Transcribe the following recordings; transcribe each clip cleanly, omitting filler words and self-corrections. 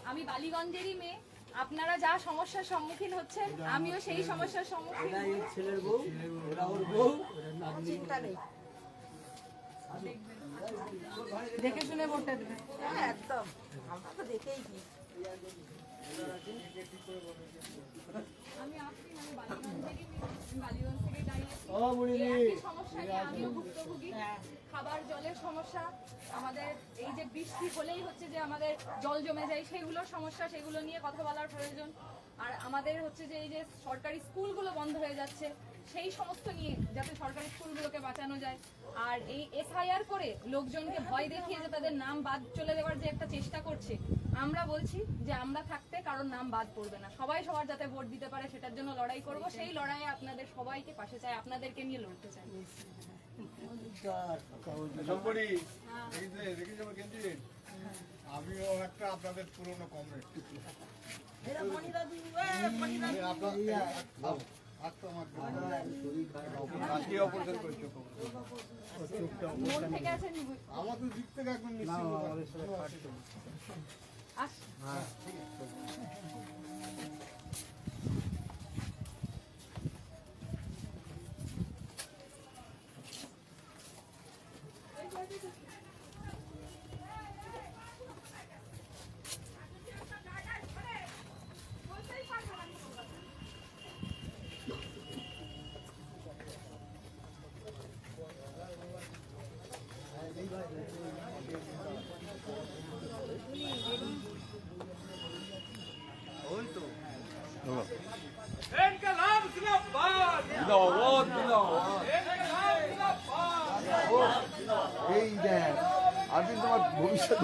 আমি বালিগঞ্জেরই মেয়ে। আপনারা যা সমস্যার সম্মুখীন হচ্ছেন আমিও সেই সমস্যার সম্মুখীন। ছেলের বউ, ওরা ওর বউ, চিন্তা নেই, দেখে শুনে ভোটটা দেবেন। হ্যাঁ একদম, আমরা তো দেখেই দিই। আমি আসছি, আমি বালিগঞ্জ থেকে দাঁড়িয়েছি। সমস্যা নিয়ে আমিও ভুক্তভোগী। খাবার জলের সমস্যা, আমাদের এই যে বৃষ্টি হলেই হচ্ছে যে আমাদের জল জমে যায়, সেগুলোর সমস্যা, সেগুলো নিয়ে কথা বলার প্রয়োজন। আর আমাদের হচ্ছে যে এই যে সরকারি স্কুলগুলো বন্ধ হয়ে যাচ্ছে, সেই সমস্ত নিয়ে যাতে সরকারি স্কুলগুলোকে বাঁচানো যায়। আর এই এসআইআর করে লোকজনকে ভয় দেখিয়ে যে তাদের নাম বাদ চলে দেওয়ার যে একটা চেষ্টা করছে, আমরা বলছি যে আমরা থাকতে কারোর নাম বাদ পড়বে না। সবাই সবার যাতে ভোট দিতে পারে সেটার জন্য লড়াই করব। সেই লড়াইয়ে আপনাদের সবাইকে পাশে চাই, আপনাদেরকে নিয়ে লড়তে চাই। আমিও একটা আপনাদের পুরনো কমরেড। আমাদের দিক থেকে একদম এই দেখ আমি তোমার ভবিষ্যৎ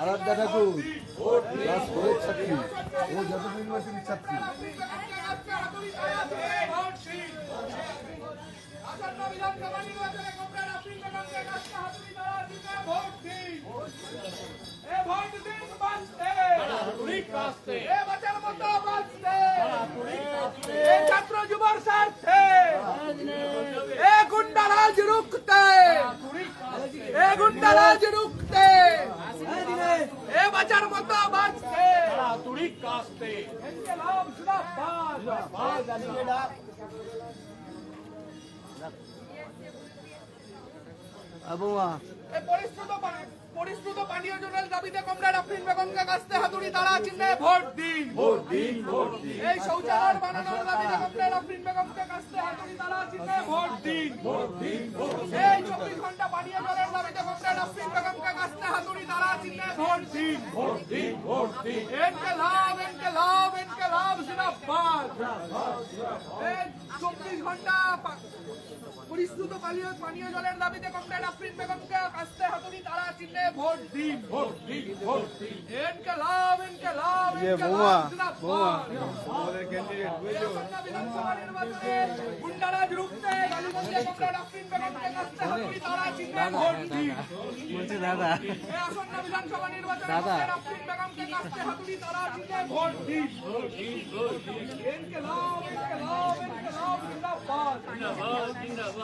আরাধ্যা ঠাকুর ক্লাস 4 ছাত্রী, ও যাদব ইউনিভার্সিটির ছাত্রী। ছাত্র যুবর স্বার্থে এ গুন্ডারাজ রুখতে, এ গুন্ডারাজ রুখতে, এ বাঁচার মতো বাঁচতে কাস্তে। পরিশ্রুত পানীয় জলের দাবিতে কমরেড আফরিন বেগমকে কাস্তে হাতুড়ি তারা চিহ্নে ভোট দিন, ভোট দিন, ভোট দিন। এই শৌচালয় বানানোর দাবিতে কমরেড আফরিন বেগমকে কাস্তে হাতুড়ি তারা চিহ্নে ভোট দিন, ভোট দিন, ভোট দিন। এই 24 ঘন্টা পানীয় জলের দাবিতে কমরেড আফরিন বেগমকে কাস্তে হাতুড়ি তারা চিহ্নে ভোট দিন, ভোট দিন, ভোট দিন। ইনকিলাব, ইনকিলাব, ইনকিলাব জিন্দাবাদ। এই 24 ঘন্টা পরিশ্রুত পানীয় জলের দাবিতে কমরেড আফরিন বেগমকে কাস্তে হাতুড়ি তারা চিহ্নে ভোট দিন, ভোট দিন, ভোট দিন। ইনকিলাব, ইনকিলাব, ইনকিলাব জিন্দাবাদ। আমাদের ক্যান্ডিডেট বিধানসভা নির্বাচনে গুন্ডারাজ রুখতে বালিগঞ্জে কমরেড আফরিন বেগমকে কাস্তে হাতুড়ি তারা চিহ্নে ভোট দিন। বলছে দাদা, এই আসন্ন বিধানসভা নির্বাচনে কমরেড আফরিন বেগমকে কাস্তে হাতুড়ি তারা চিহ্নে ভোট দিন, ভোট দিন, ভোট দিন। ইনকিলাব, ইনকিলাব, ইনকিলাব জিন্দাবাদ, জিন্দাবাদ, জিন্দাবাদ।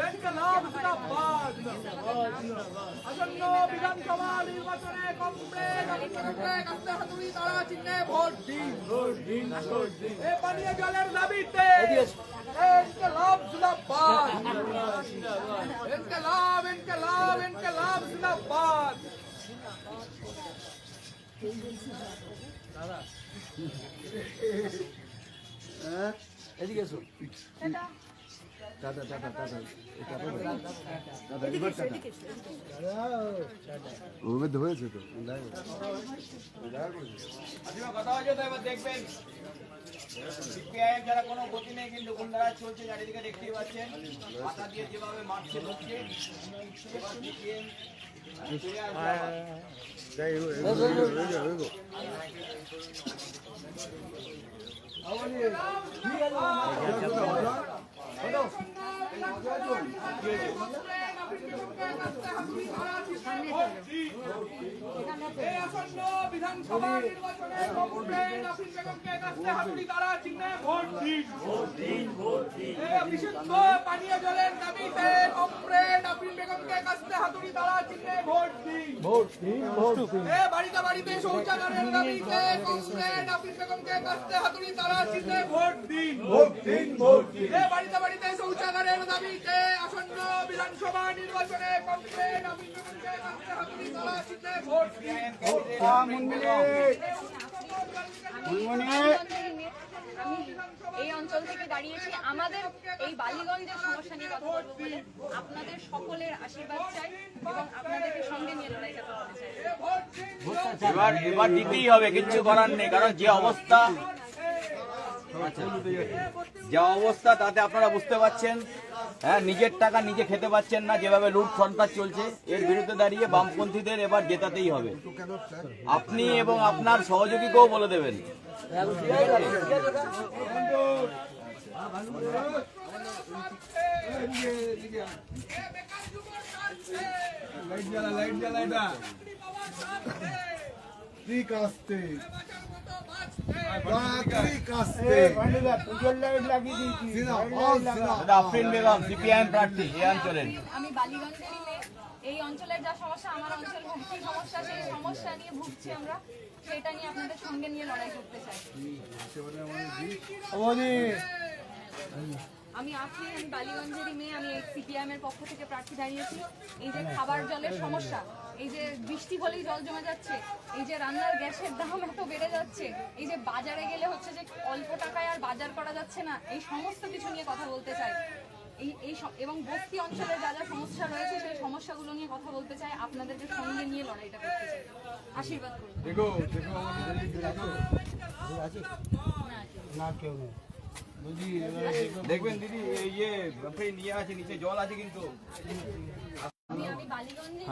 ইনকিলাব জিন্দাবাদ, জিন্দাবাদ, জিন্দাবাদ। আসন্ন বিধানসভা নির্বাচনে কমরেড আফরিন বেগমকে কাস্তে হাতুড়ি তারা চিহ্নে ভোট দিন, ভোট দিন, ভোট দিন। এই পানীয় জলের দাবিতে ইনকিলাব জিন্দাবাদ, ইনকিলাব, ইনকিলাব, ইনকিলাব জিন্দাবাদ। এদিকে এসো দাদা, দাদা, দাদা, দাদা, এবার দাদা ওর মধ্যে হয়েছে তো কথা হয়েছে তো, এবার দেখবেন সিপিআইএম যারা কোনো গতি নেই, কিন্তু গুন্ডারাজ চলছে চারিদিকে দেখতেই পাচ্ছেন। পাতা দিয়ে যেভাবে মারছে হচ্ছে, এবার সিপিএম বিধানসভা নির্বাচনে কমরেড আফরিন বেগমকে কাস্তে হাতুড়ি তারা চিহ্নে ভোট দিন, ভোট দিন। বিশুদ্ধ পানীয় জলের দাবিতে কমরেড আফরিন বেগমকে কাস্তে হাতুড়ি তালা চিহ্নে ভোট দিন। বাড়িতে বাড়িতে শৌচাগারের দাবিতে কমরেড আফরিন বেগমকে কাস্তে হাতুড়ি তালা চিহ্নে ভোট দিন। বাড়িতে বাড়িতে শৌচাগারের দাবিতে আসন্ন বিধানসভা নির্বাচনে কমরেড আফরিন বেগমকে কাস্তে হাতুড়ি তালা চিহ্নে ভোট দিন। আমি এই অঞ্চল থেকে দাঁড়িয়েছি, আমাদের এই বালিগঞ্জের সমস্যা নিয়ে কথা বলবো বলে আপনাদের সকলের আশীর্বাদ চাই এবং আপনাদেরকে সঙ্গে নিয়ে লড়াইটা করতে চাই। এবার দিতেই হবে, কিচ্ছু করার নেই, কারণ যে অবস্থা তাতে আপনারা বুঝতে পারছেন। হ্যাঁ, নিজের টাকা নিজে খেতে পাচ্ছেন না, যেভাবে লুট সন্ত্রাস চলছে, এর বিরুদ্ধে দাঁড়িয়ে বামপন্থীদের এবার জেতাতেই হবে। আপনি এবং আপনার সহযোগীকেও বলে দেবেন। আফরিন বেগম সিপিআইএম প্রার্থী এই অঞ্চলের। আমি বালিগঞ্জেরই মেয়ে। এই অঞ্চলের যা সমস্যা, আমার অঞ্চল ভুগছি সমস্যা, সেই সমস্যা নিয়ে ভুগছি আমরা, সেটা নিয়ে আপনাদের সঙ্গে নিয়ে লড়াই করতে চাই। আমি আফরিন, আমি বালিগঞ্জেরই মেয়ে। আমি সিপিআইএম এর পক্ষ থেকে প্রার্থী দাঁড়িয়েছি। এই যে খাবার জলের সমস্যা, এই যে বৃষ্টি হলেই জল জমে যাচ্ছে, এই যে রান্নার গ্যাসের দাম এত বেড়ে যাচ্ছে, এই যে বাজারে গেলে হচ্ছে যে অল্প টাকায় আর বাজার করা যাচ্ছে না, এই সমস্ত কিছু নিয়ে কথা বলতে চাই। এবং বস্তি অঞ্চলে যা যা সমস্যা রয়েছে সেই সমস্যাগুলো নিয়ে কথা বলতে চাই, আপনাদেরকে সঙ্গে নিয়ে লড়াইটা করতে চাই। আশীর্বাদ করুন। দেখবেন দিদি, এই যে নিয়ে আছে, নিচে জল আছে কিন্তু। আমি বালিগঞ্জে,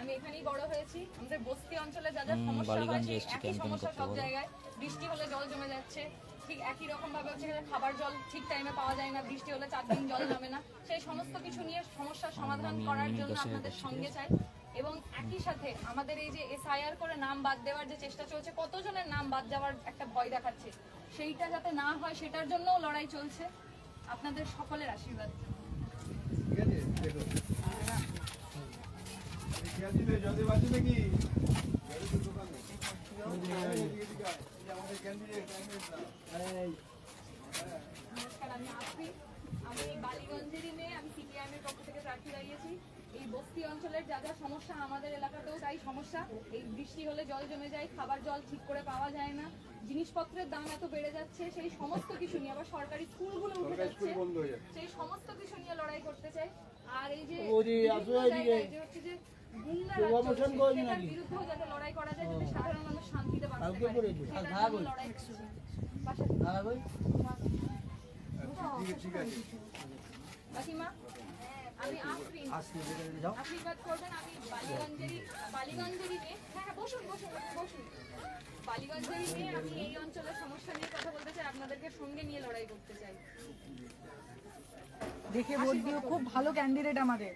আমি এখানেই বড় হয়েছি। আমাদের বস্তি অঞ্চলে যা যা সমস্যা হয় সেই একই সমস্যা সব জায়গায়। বৃষ্টি হলে জল জমে যাচ্ছে, ঠিক একই রকম ভাবে হচ্ছে খাবার জল ঠিক টাইমে পাওয়া যায় না, বৃষ্টি হলে 4 দিন জল জমে না। সেই সমস্ত কিছু নিয়ে সমস্যার সমাধান করার জন্য আপনাদের সঙ্গে চাই। এবং একই সাথে আমাদের এই যে এসআইআর করে নাম বাদ দেওয়ার যে চেষ্টা চলছে, কতজনের নাম বাদ যাওয়ার একটা ভয় দেখাচ্ছে, সেইটা যাতে না হয় সেটার জন্যও লড়াই চলছে। আপনাদের সকলের আশীর্বাদ। নমস্কার, আমি আফরিন, আমি বালিগঞ্জেরই মেয়ে। আমি সিপিআইএম এর পক্ষ থেকে প্রার্থী দাঁড়িয়েছি। এই বস্তি অঞ্চলের যা যা সমস্যা, আমাদের এলাকাতেও তাই সমস্যা। এই বৃষ্টি হলে জল জমে যায়, খাবার জল ঠিক করে পাওয়া যায় না, জিনিসপত্রের দাম এত বেড়ে যাচ্ছে, সেই সমস্ত কিছু নিয়ে, আবার সরকারি স্কুলগুলো উঠে যাচ্ছে, সেই সমস্ত কিছু নিয়ে লড়াই করতে চাই। আর এই যে হচ্ছে যে সেটার বিরুদ্ধেও যাতে লড়াই করা যায়, যাতে সাধারণ মানুষ শান্তিতে বাঁচতে পারে, সেটার জন্য লড়াই করছি। বাকিমা, আমি আফরিন, আশীর্বাদ করবেন। আমি বালিগঞ্জেরই মেয়ে। হ্যাঁ, বসুন বসুন বসুন। বালিগঞ্জেরই মেয়ে। আমি এই অঞ্চলের সমস্যা নিয়ে কথা বলতে চাই, আপনাদেরকে সঙ্গে নিয়ে লড়াই করতে চাই। দেখে ভোট দিও, খুব ভালো ক্যান্ডিডেট আমাদের।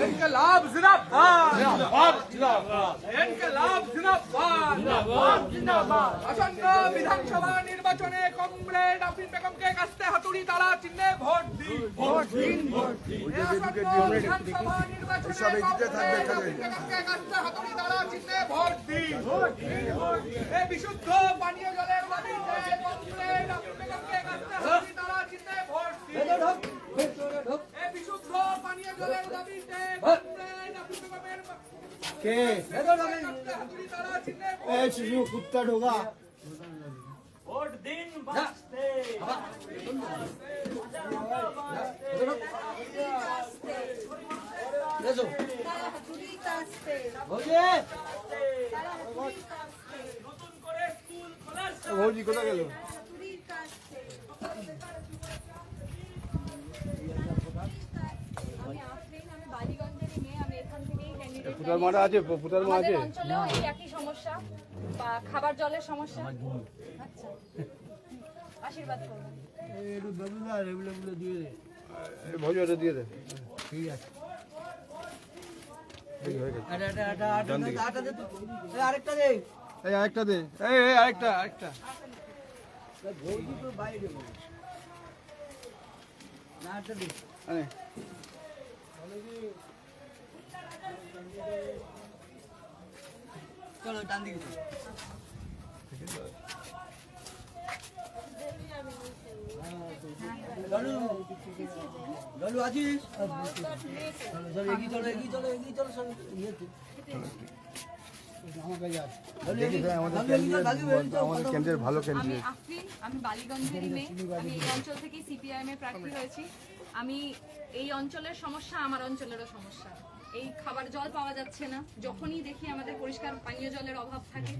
इनकलाब जिंदाबाद, इनकलाब जिंदाबाद। আসন্ন বিধানসভা নির্বাচনে কমরেড আফরিন বেগমকে কাস্তে হাতুড়ি তালা চিহ্নে ভোট দিন। আসন্ন বিধানসভা নির্বাচনে কমরেড আফরিন বেগমকে কাস্তে হাতুড়ি তালা চিহ্নে ভোট দিন। এই বিশুদ্ধ পানীয় জলের দাবিতে কমরেড আফরিন বেগমকে কাস্তে হাতুড়ি তালা চিহ্নে ভোট দিন। এই বিশুদ্ধ পানীয় জলের দাবিতে কমরেড আফরিন বেগমের কে হাতুড়ি তালা চিহ্নে এই শিশু কুত্তা ঢোকা ভোট দিন বাঁচতে। ভৌজি কোথায় গেল? আমি আফরিন, আমি বালিগঞ্জেরই মেয়ে, আমি এখান থেকেই ক্যান্ডিডেট ফুটার মারা আছে, ফুটার মা আছে। আমাদের অঞ্চলেও এই একই সমস্যা বা খাবার জলের সমস্যা। আচ্ছা, আশীর্বাদ করবেন। ভৌজি ওটা দিয়ে দে। ঠিক আছে। এই হয়ে গেছে। এই আরেকটা দে। এই আরেকটা। আরে। আমাদের কেন্দ্রের ভালো আমি ক্যান্ডিডেট। আফরিন, আমি বালিগঞ্জেরই মেয়ে, আমি এই অঞ্চল থেকে সিপিআইএম এ প্রার্থী হয়েছি। আমি এই অঞ্চলের সমস্যা আমার অঞ্চলেরও সমস্যা। এই খাবার জল পাওয়া যাচ্ছে না, যখনই দেখি আমাদের পরিষ্কার পানীয় জলের অভাব থাকে।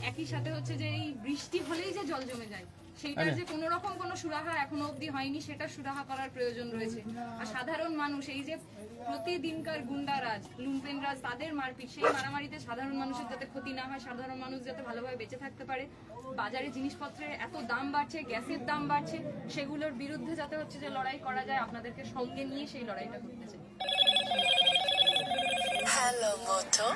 একই সাথে হচ্ছে যে এই বৃষ্টি হলেই যে জল জমে যায়, সেইটার যে কোনো রকম কোনো সুরাহা এখনো অবধি হয়নি, সেটা সুরাহা করার প্রয়োজন রয়েছে। আর সাধারণ মানুষ এই যে প্রতিদিনকার গুন্ডারাজ, লুম্পেনরাজ, তাদের মারপিট, সেই মারামারিতে সাধারণ মানুষের যাতে ক্ষতি না হয়, সাধারণ মানুষ যাতে ভালোভাবে বেঁচে থাকতে পারে। বাজারে জিনিসপত্রের এত দাম বাড়ছে, গ্যাসের দাম বাড়ছে, সেগুলোর বিরুদ্ধে যাতে হচ্ছে যে লড়াই করা যায়, আপনাদেরকে সঙ্গে নিয়ে সেই লড়াইটা করতে চাই। Hello, Moto.